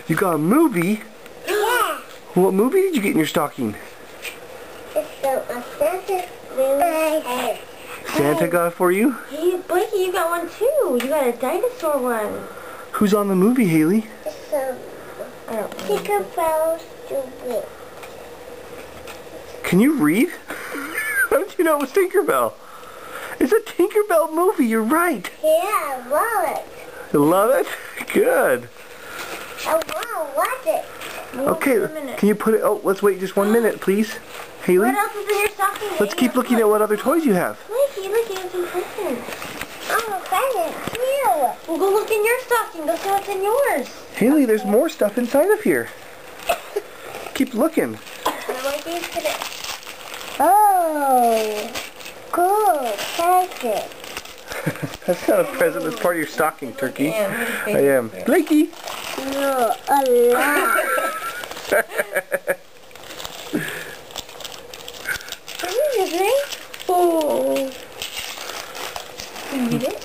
You got a movie? Yeah. What movie did you get in your stocking? It's a Santa movie. Santa got it for you? Hey, Blakey, you got one too. You got a dinosaur one. Who's on the movie, Haley? It's I don't know. Tinkerbell stupid. Can you read? How did you know it was Tinkerbell? It's a Tinkerbell movie, you're right. Yeah, I love it. You love it? Good. I want to watch it. Okay, can you put it... Oh, let's wait just 1 minute, please. Haley? What else is in your stocking? Let's keep looking at what other toys you have. Blakey, look, you have some presents. I'm a present too. Well, go look in your stocking. Go see what's in yours. Haley, there's more stuff inside of here. Keep looking. Oh, cool present. That's not a present, that's part of your stocking, Turkey. Yeah, I am. Blakey! No, a lot. Oh. Did you get it?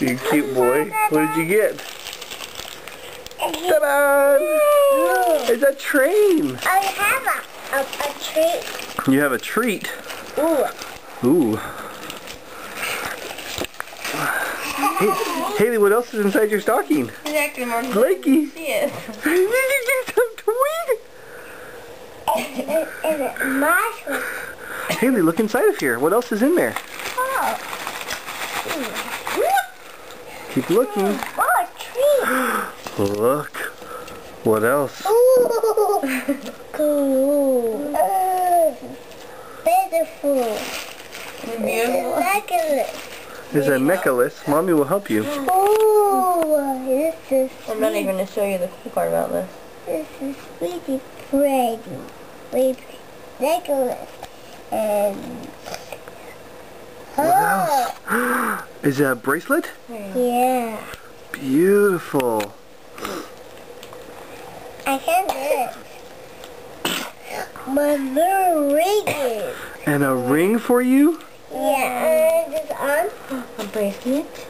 You cute boy. What did you get? Ta-da! It's a train! I have a treat. You have a treat? Ooh. Ooh. Hey, Haley, what else is inside your stocking? It's actually more Blakey! see it. Did you get some tweet? Is it mushroom? Haley, look inside of here. What else is in there? Oh. Keep looking. Oh, a treat. Look. What else? Ooh. Cool. Beautiful. Beautiful. Necklace. There's a necklace. Mommy will help you. Oh, this is I'm not even going to show you the cool part about this. This is really pretty. With necklace and What else? Is that a bracelet? yeah. Beautiful. I can do it. My little ring. And a ring for you? Yeah, and this arm. A bracelet.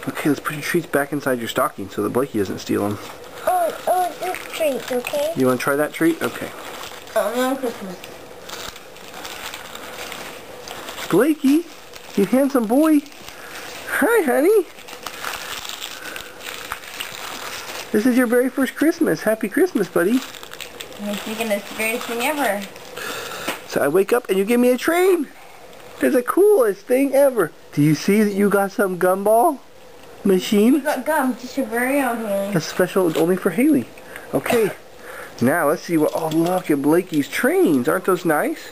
Okay, let's put your treats back inside your stocking so that Blakey doesn't steal them. Oh, this treat, okay? You want to try that treat? Okay. Only on Christmas. Blakey, you handsome boy. Hi, honey. This is your very first Christmas. Happy Christmas, buddy. You're thinking it's the greatest thing ever. So I wake up and you give me a train. It's the coolest thing ever. Do you see that you got some gumball machine? You got gum, just your very own, Haley. That's special only for Haley. Okay. Now let's see what... Oh, look at Blakey's trains. Aren't those nice?